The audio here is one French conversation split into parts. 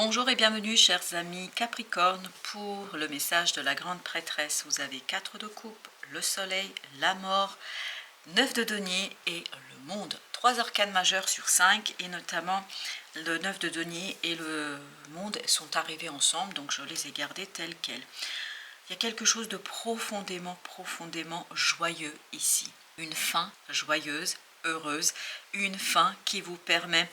Bonjour et bienvenue chers amis Capricorne pour le message de la grande prêtresse. Vous avez 4 de coupe, le soleil, la mort, 9 de denier et le monde. 3 arcanes majeures sur 5 et notamment le 9 de denier et le monde sont arrivés ensemble, donc je les ai gardés tels quels. Il y a quelque chose de profondément joyeux ici. Une fin joyeuse, heureuse, une fin qui vous permet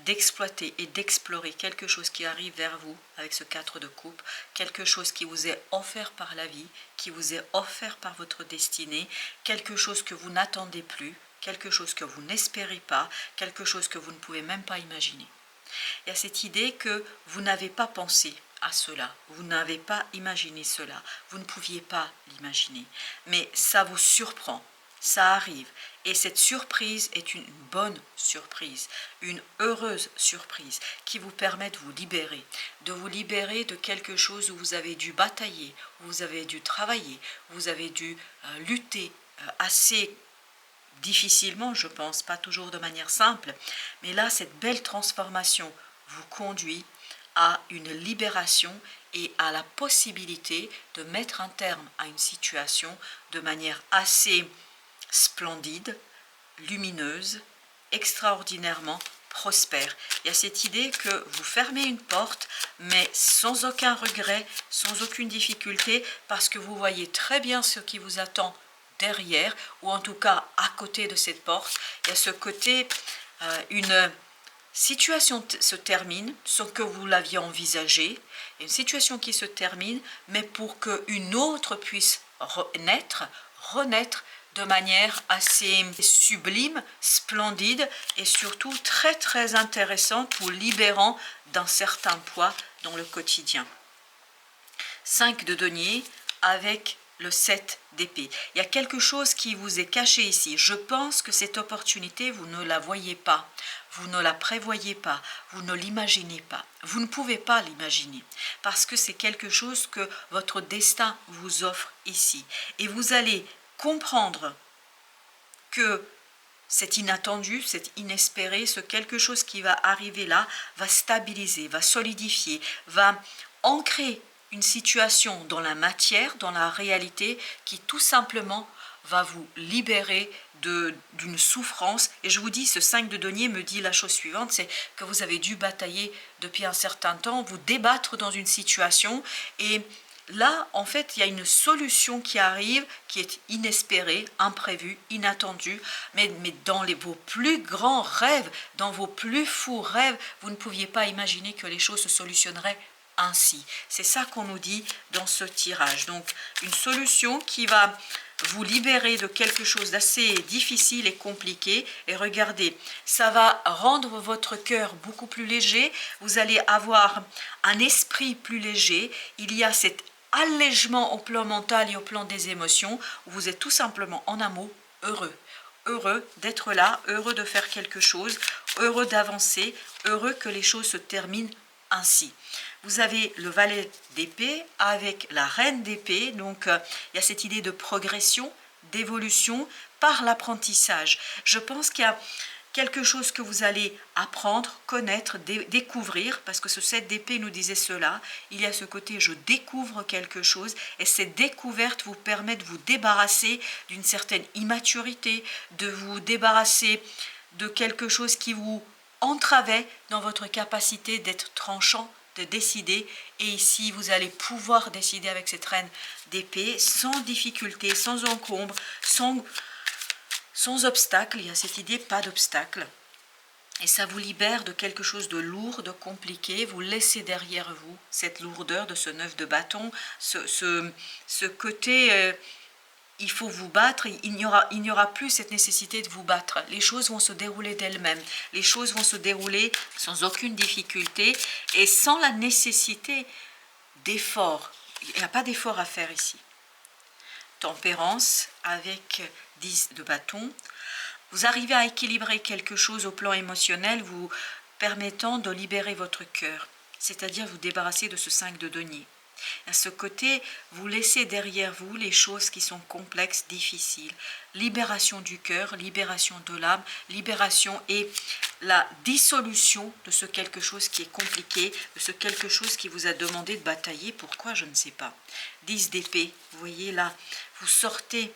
d'exploiter et d'explorer quelque chose qui arrive vers vous avec ce 4 de coupe, quelque chose qui vous est offert par la vie, qui vous est offert par votre destinée, quelque chose que vous n'attendez plus, quelque chose que vous n'espérez pas, quelque chose que vous ne pouvez même pas imaginer. Il y a cette idée que vous n'avez pas pensé à cela, vous n'avez pas imaginé cela, vous ne pouviez pas l'imaginer, mais ça vous surprend, ça arrive, et cette surprise est une bonne surprise, une heureuse surprise qui vous permet de vous libérer de quelque chose où vous avez dû batailler, où vous avez dû travailler, où vous avez dû lutter assez difficilement, je pense, pas toujours de manière simple, mais là, cette belle transformation vous conduit à une libération et à la possibilité de mettre un terme à une situation de manière assez splendide, lumineuse, extraordinairement prospère. Il y a cette idée que vous fermez une porte, mais sans aucun regret, sans aucune difficulté, parce que vous voyez très bien ce qui vous attend derrière, ou en tout cas à côté de cette porte. Il y a ce côté, une situation se termine sans que vous l'aviez envisagé, une situation qui se termine, mais pour qu'une autre puisse renaître de manière assez sublime, splendide et surtout très intéressante, vous libérant d'un certain poids dans le quotidien. 5 de denier avec le 7 d'épée. Il y a quelque chose qui vous est caché ici. Je pense que cette opportunité, vous ne la voyez pas, vous ne la prévoyez pas, vous ne l'imaginez pas. Vous ne pouvez pas l'imaginer parce que c'est quelque chose que votre destin vous offre ici. Et vous allez comprendre que c'est inattendu, c'est inespéré, ce quelque chose qui va arriver là va stabiliser, va solidifier, va ancrer une situation dans la matière, dans la réalité, qui tout simplement va vous libérer d'une souffrance. Et je vous dis, ce 5 de denier me dit la chose suivante, c'est que vous avez dû batailler depuis un certain temps, vous débattre dans une situation, et là, en fait, il y a une solution qui arrive, qui est inespérée, imprévue, inattendue, mais dans vos plus grands rêves, dans vos plus fous rêves, vous ne pouviez pas imaginer que les choses se solutionneraient ainsi. C'est ça qu'on nous dit dans ce tirage. Donc, une solution qui va vous libérer de quelque chose d'assez difficile et compliqué. Et regardez, ça va rendre votre cœur beaucoup plus léger. Vous allez avoir un esprit plus léger. Il y a cet allègement au plan mental et au plan des émotions, où vous êtes tout simplement en un mot heureux d'être là, heureux de faire quelque chose, heureux d'avancer, heureux que les choses se terminent ainsi. Vous avez le valet d'épée avec la reine d'épée, donc il y a cette idée de progression, d'évolution par l'apprentissage. Je pense qu'il y a quelque chose que vous allez apprendre, connaître, découvrir, parce que ce 7 d'épée nous disait cela. Il y a ce côté je découvre quelque chose, et cette découverte vous permet de vous débarrasser d'une certaine immaturité, de vous débarrasser de quelque chose qui vous entravait dans votre capacité d'être tranchant, de décider. Et ici vous allez pouvoir décider avec cette reine d'épée sans difficulté, sans encombre, sans obstacle. Il y a cette idée, pas d'obstacle. Et ça vous libère de quelque chose de lourd, de compliqué. Vous laissez derrière vous cette lourdeur de ce 9 de bâton, ce côté, il faut vous battre, il n'y aura plus cette nécessité de vous battre. Les choses vont se dérouler d'elles-mêmes. Les choses vont se dérouler sans aucune difficulté et sans la nécessité d'effort. Il n'y a pas d'effort à faire ici. Tempérance avec 10 de bâton. Vous arrivez à équilibrer quelque chose au plan émotionnel, vous permettant de libérer votre cœur, c'est-à-dire vous débarrasser de ce 5 de denier. À ce côté, vous laissez derrière vous les choses qui sont complexes, difficiles. Libération du cœur, libération de l'âme, libération et la dissolution de ce quelque chose qui est compliqué, de ce quelque chose qui vous a demandé de batailler. Pourquoi? Je ne sais pas. 10 d'épée, vous voyez là, vous sortez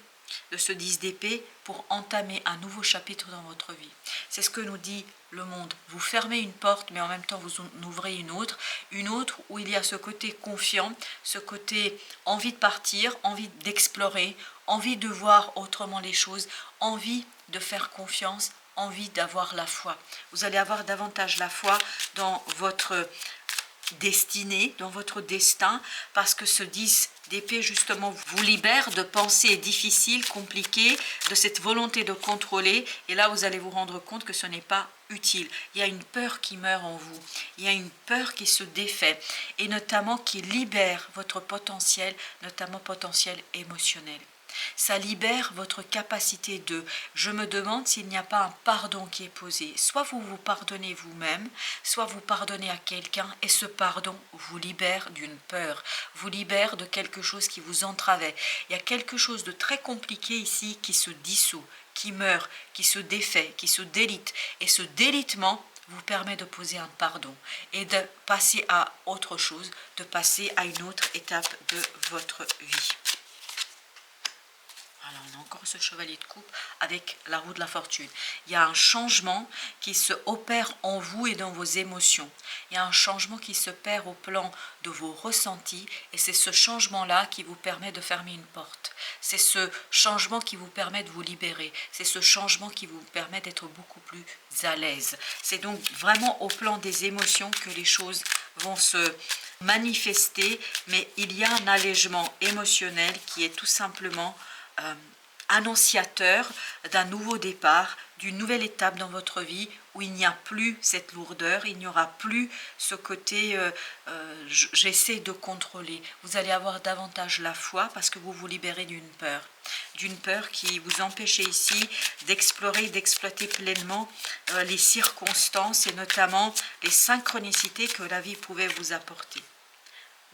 de ce 10 d'épée pour entamer un nouveau chapitre dans votre vie. C'est ce que nous dit le monde. Vous fermez une porte, mais en même temps vous en ouvrez une autre où il y a ce côté confiant, ce côté envie de partir, envie d'explorer, envie de voir autrement les choses, envie de faire confiance, envie d'avoir la foi. Vous allez avoir davantage la foi dans votre destinée, dans votre destin, parce que ce 10 d'épée justement vous libère de pensées difficiles, compliquées, de cette volonté de contrôler, et là vous allez vous rendre compte que ce n'est pas utile. Il y a une peur qui meurt en vous, il y a une peur qui se défait, et notamment qui libère votre potentiel, notamment potentiel émotionnel. Ça libère votre capacité de... Je me demande s'il n'y a pas un pardon qui est posé. Soit vous vous pardonnez vous-même, soit vous pardonnez à quelqu'un, et ce pardon vous libère d'une peur, vous libère de quelque chose qui vous entravait. Il y a quelque chose de très compliqué ici qui se dissout, qui meurt, qui se défait, qui se délite. Et ce délitement vous permet de poser un pardon et de passer à autre chose, de passer à une autre étape de votre vie. Alors, on a encore ce chevalier de coupe avec la roue de la fortune. Il y a un changement qui se opère en vous et dans vos émotions. Il y a un changement qui se perd au plan de vos ressentis, et c'est ce changement-là qui vous permet de fermer une porte. C'est ce changement qui vous permet de vous libérer. C'est ce changement qui vous permet d'être beaucoup plus à l'aise. C'est donc vraiment au plan des émotions que les choses vont se manifester, mais il y a un allègement émotionnel qui est tout simplement annonciateur d'un nouveau départ, d'une nouvelle étape dans votre vie où il n'y a plus cette lourdeur, il n'y aura plus ce côté j'essaie de contrôler. Vous allez avoir davantage la foi parce que vous vous libérez d'une peur qui vous empêchait ici d'explorer, d'exploiter pleinement les circonstances et notamment les synchronicités que la vie pouvait vous apporter.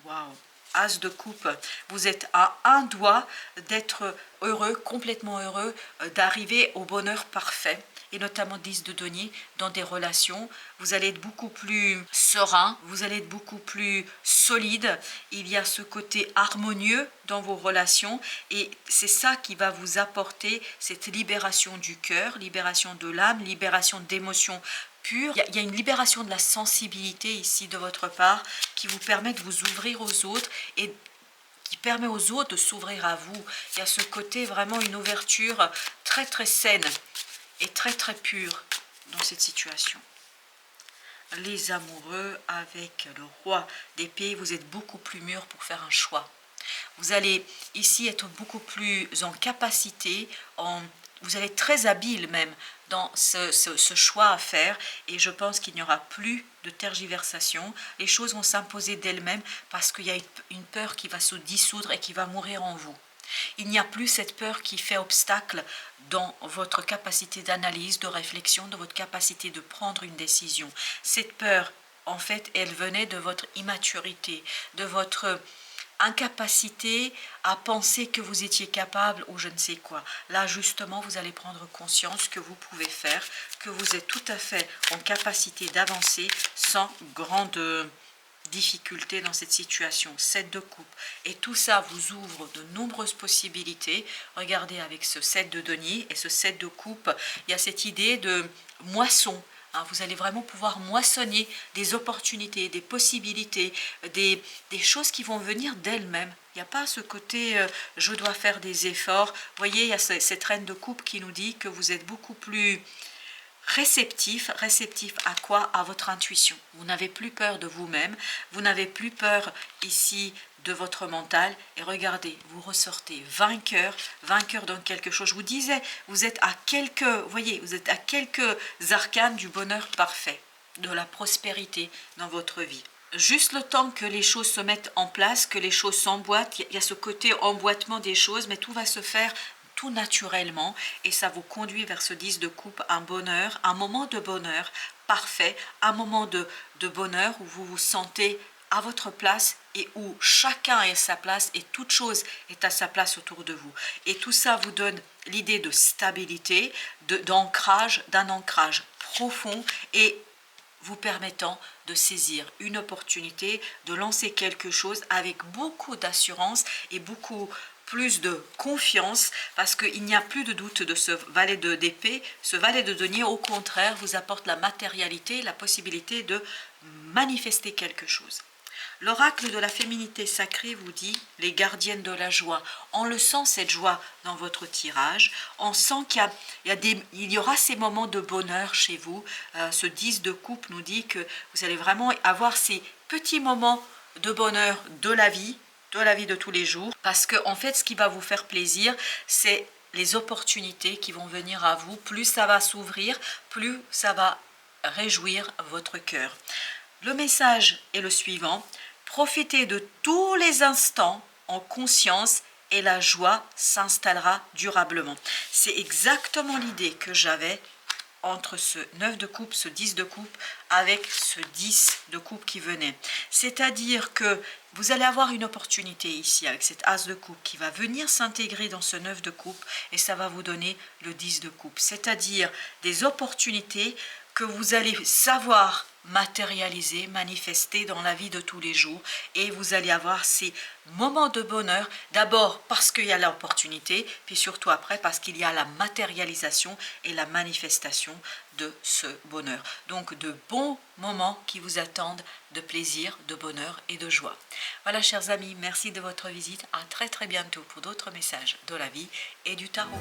Waouh! As de coupe, vous êtes à un doigt d'être heureux, complètement heureux, d'arriver au bonheur parfait, et notamment 10 de denier dans des relations. Vous allez être beaucoup plus serein, vous allez être beaucoup plus solide, il y a ce côté harmonieux dans vos relations, et c'est ça qui va vous apporter cette libération du cœur, libération de l'âme, libération d'émotions pure. Il y a une libération de la sensibilité ici de votre part qui vous permet de vous ouvrir aux autres et qui permet aux autres de s'ouvrir à vous. Il y a ce côté vraiment une ouverture très très saine et très très pure dans cette situation. Les amoureux avec le roi d'épée, vous êtes beaucoup plus mûrs pour faire un choix. Vous allez ici être beaucoup plus en capacité, vous allez être très habile même dans ce choix à faire, et je pense qu'il n'y aura plus de tergiversation. Les choses vont s'imposer d'elles-mêmes parce qu'il y a une peur qui va se dissoudre et qui va mourir en vous. Il n'y a plus cette peur qui fait obstacle dans votre capacité d'analyse, de réflexion, de votre capacité de prendre une décision. Cette peur, en fait, elle venait de votre immaturité, de votre incapacité à penser que vous étiez capable ou je ne sais quoi. Là, justement, vous allez prendre conscience que vous pouvez faire, que vous êtes tout à fait en capacité d'avancer sans grande difficulté dans cette situation. 7 de coupe. Et tout ça vous ouvre de nombreuses possibilités. Regardez avec ce 7 de denier et ce 7 de coupe, il y a cette idée de moisson. Vous allez vraiment pouvoir moissonner des opportunités, des possibilités, des choses qui vont venir d'elles-mêmes. Il n'y a pas ce côté je dois faire des efforts. Vous voyez, il y a cette reine de coupe qui nous dit que vous êtes beaucoup plus réceptif à quoi? À votre intuition. Vous n'avez plus peur de vous-même, vous n'avez plus peur ici de votre mental, et regardez, vous ressortez vainqueur dans quelque chose. Je vous disais, vous êtes à quelques, vous voyez, vous êtes à quelques arcanes du bonheur parfait, de la prospérité dans votre vie. Juste le temps que les choses se mettent en place, que les choses s'emboîtent, il y a ce côté emboîtement des choses, mais tout va se faire tout naturellement, et ça vous conduit vers ce 10 de coupe, un bonheur, un moment de bonheur parfait, un moment de bonheur où vous vous sentez à votre place et où chacun est à sa place et toute chose est à sa place autour de vous. Et tout ça vous donne l'idée de stabilité, d'ancrage, d'un ancrage profond et vous permettant de saisir une opportunité, de lancer quelque chose avec beaucoup d'assurance et beaucoup plus de confiance, parce qu'il n'y a plus de doute de ce valet d'épée. Ce valet de denier, au contraire, vous apporte la matérialité, la possibilité de manifester quelque chose. L'oracle de la féminité sacrée vous dit, les gardiennes de la joie. On le sent, cette joie dans votre tirage. On sent qu'il y aura ces moments de bonheur chez vous. Ce 10 de coupe nous dit que vous allez vraiment avoir ces petits moments de bonheur de la vie de tous les jours. Parce que en fait, ce qui va vous faire plaisir, c'est les opportunités qui vont venir à vous. Plus ça va s'ouvrir, plus ça va réjouir votre cœur. Le message est le suivant. Profitez de tous les instants en conscience et la joie s'installera durablement. C'est exactement l'idée que j'avais entre ce 9 de coupe, ce 10 de coupe, avec ce 10 de coupe qui venait. C'est-à-dire que vous allez avoir une opportunité ici avec cet as de coupe qui va venir s'intégrer dans ce 9 de coupe et ça va vous donner le 10 de coupe. C'est-à-dire des opportunités que vous allez savoir matérialiser, manifester dans la vie de tous les jours et vous allez avoir ces moments de bonheur, d'abord parce qu'il y a l'opportunité, puis surtout après parce qu'il y a la matérialisation et la manifestation de ce bonheur. Donc de bons moments qui vous attendent de plaisir, de bonheur et de joie. Voilà chers amis, merci de votre visite, à très bientôt pour d'autres messages de la vie et du tarot.